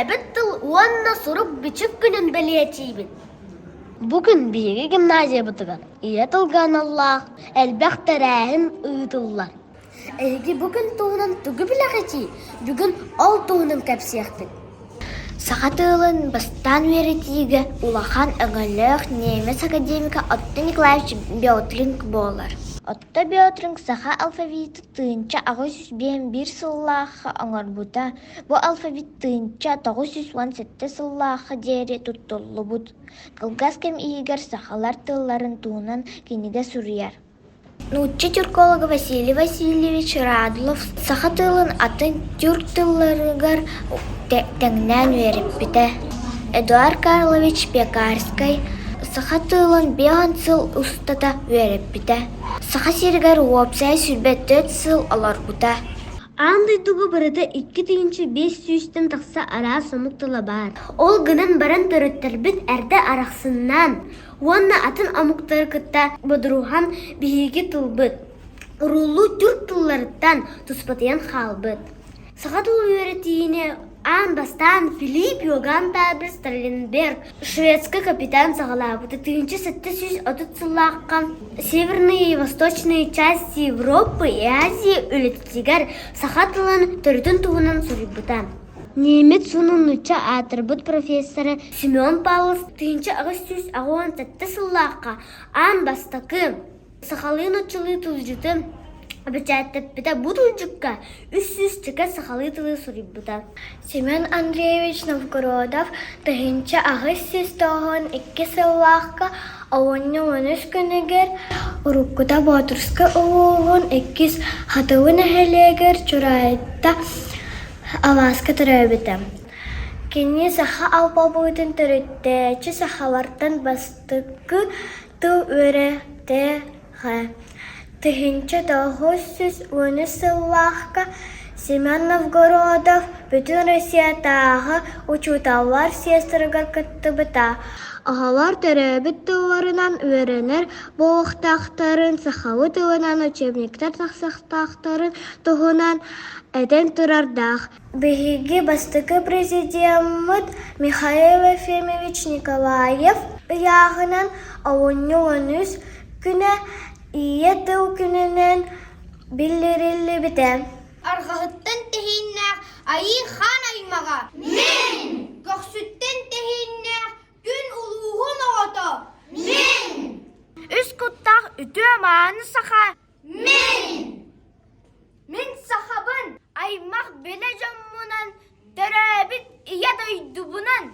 Төрәбіт тыл уанна сұрук бичік күнін білетейбін. Бүгін биеге гимназия бұтыған. Ие тылған Аллах, әлбәқ тәрәхін ұйытылар. Әйге бүгін туғынан түгі біләқ әти, бүгін ол туғынан кәпсияқтың. Сақатылын бастан веретиге улахан ыңғылық немес академика Отто Николаевич Беотринг болар. Отто Беотринг саха алфавиты тыынча 901 сыллааққа оңар бұта. Бұ алфавит тыынча 917 сыллааққа дері тұттылы бұд. Кылгас кем иегер сахалар тылларын туынан кенеге сүрияр. Научи тюрколога Василий Васильевич Радулов сахатылын атын тюрк тылларыгар тәңнән веріп біті. Эдуард Карлович Пекарский сахатылын беған сыл ұстата веріп біті. Сахасергар уопсай сүрбет 4 сыл алар бұта. Андай тугу барыда 2-500-тен тақса ара самуктыла бар. Ол гынан баран төрөттәрбіт әрді арақсыннан. Уанна атын амуктары кытта бодырухан биһиги тылбыт. Рулу түрк тылларыттан туспатыян халбыт. Сағат ол өретиіне ан бастан Филипп Йоган Пәбір Сталинберг шведский капитан сағалабыты 1730 сыллаққан северные и восточные части Европы и Азии үлеттігер сағатылын түрдің туғынан сұрыбыта. Немет сунун нуча атырбыт профессоры Семен Павлов 1917 сыллаққа ан бастакы сақалын ұчылы тұлжыты обычаттып біта бұтылжыққа 300 чыка сақалы тылы сұрыбыта. Семен Андреевич Новгородов 1902 сыллаққа ауынны 13 күнігер Уруккута Батырска оғын 2 хатауын әхелегер чұрайытта Аласка түрәбіті. Кені саха алпа бұйтын түріттәчі сахалардан бастықы тыл өреті ға. 1910 сыллаққа Семен Новгородов бүтін Россиятағы учуталар сестіргар күтті біта. Ағалар түрәбіт тылларынан өренер болықтақтарын сақалы тылынан учебниктер тақсақтақтарын тұғынан әден тұрардақ. Бігіге бастықы президент Михаил Ефимович Николаев яғынан 13 күні ие тыл күнінен білдірілі біте. Арғағыттан тегіннәқ айы хан аймаға. Мен! Көксүттен тегіннәқ күн ұлуғын оғыты. Мен! Үс құттақ үті аманы сақа. Мен! Мен сақабын аймақ беле жаммынан түрәбіт ия дойды бұнан.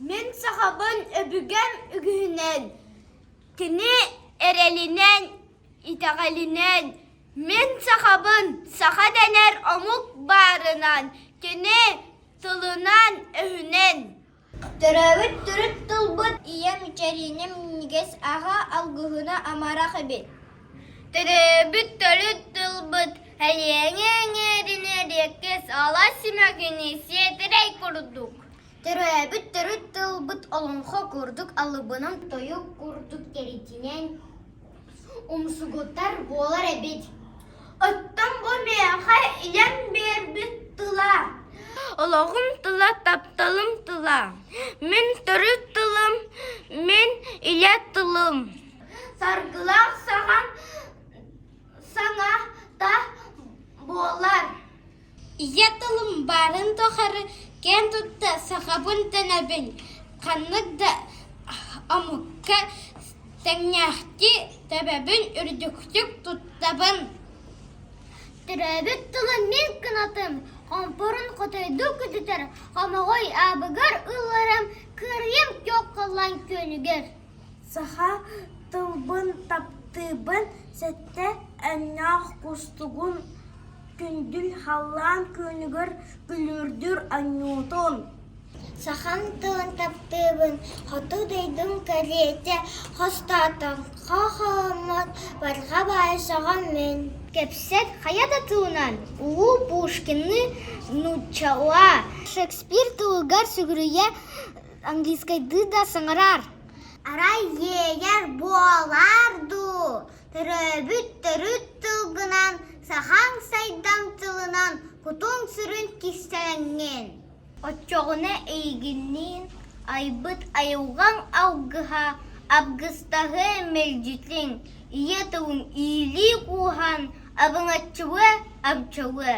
Мен сақабын өбігем үгінен. Кені әрелінен, итағалінен. Мен сақабын сақа дәнер омық барынан. Кені тылынан өйінен. Түрәбіт түріт тылбыт ия мүчәрінем негес аға алғығына амара қабет. Түрәбіт түріт тылбыт әлеңе-әңеріне рекес ала сімәгіне сетірей күрдік. Түрәбіт түріт тылбыт олынқы күрдік алыбының тойық күрдік керетінен ұмсығыттар болар әбет. Оттан бұл меяқа илен бербіт тыла. Олағым тыла тапталым тыла. Мен түріт тылым, мен иле тылым. Саргылақ саған саңа та болар. Ие тылым барын тоқары кен тұтта сақабын тәнәбін. Қанық да амыққа тәңняқти тәбәбін үрдіктік тұттабын. Түрәбіт тылы мен кынатым, қампырын қотайды күтітер, қамағой абығар ұларым, кірем көк қылан көнігер. Саха тылбын таптыбын, сәтті әннақ құстығын, күнділ халан көнігер күлірдір аннутын. Сахан тылын таптыбын, хоту дейдің кәрете, хостатын, қағамат, барға байшаған мен. Кепсет қаяда тылынан, ұлы Пушкинны нучала. Шекспир тылығар сүгіріе английскайды да сыңырар. Арай егер боларду, түрөбүт түрүт тылгынан, сахан сайдан тылынан, Hutun sürün kistelengen. Otçoğuna eğginliğin aybıt ayuğan avgıha abgıstahı mevcutlin. İyatığın iyiliği kuhan abıngatçıvı abçıvı.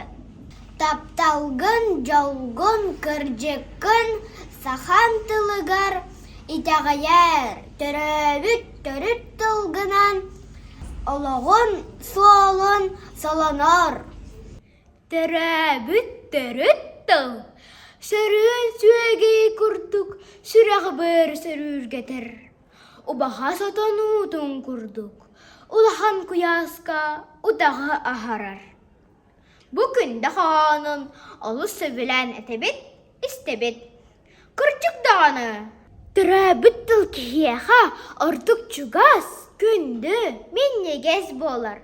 Taptalgın jalgın kırcıkkın sahan tılıgar itağayar töröbüt törüt tılgınan olağın sualın salanar. Töröbüt törüt tıl sürün süögeyi kurduk süreği bir sürür getir. Ubaha satan utun kurduk ulahan kuyaska utağı aharar. Bugün de hanın alus sevilen etebit istebit. Kırçık dağını. Tıra büttil kiyeha artık çugas gündü minne gez bolar.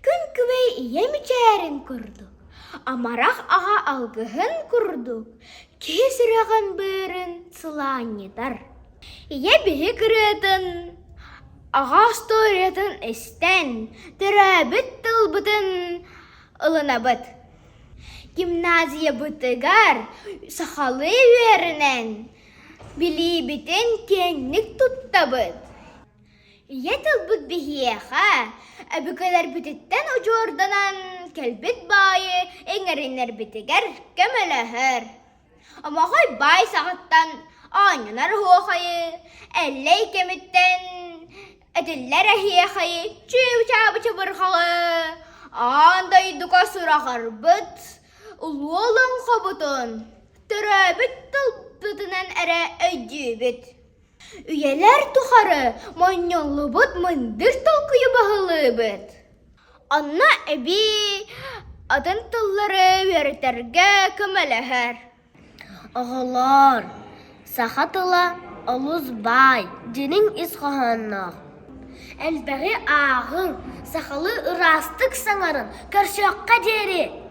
Gün küvey iye miçerin kurduk. Amarak aha algıhın kurduk. Kisirağın bırın sılan yeter. İye bihi kırıdın. Aha storiyatın esten. Tıra büttil bütün. Ilınabıt. Gimnaziya bıtıgar sahalı verinen bili bitin kenlik tuttabıt. Yetil bıt bihiyeha abikalar bititten ucurdanan kelbit bayi engerinler bitigar kemelehir. Ama koy bay saattan anyanar huakayı elley kemitten ediller ahiyakayı çiv çabı çabırkalı. Anday duka surakar bıt, ulu olan kabutun, töröbüt tılbıtınan ere öcübüt. Üyeler tuharı, manyollu bıt mındır tılkıyı bahılı bıt. Anna ebi, adın tılları veriterge kımeleher. Ağalar, sahatıla oluz bay, dinin ishahanna. Elbegi ağır, sahalı ırastık sanarın, karşıqqa deri.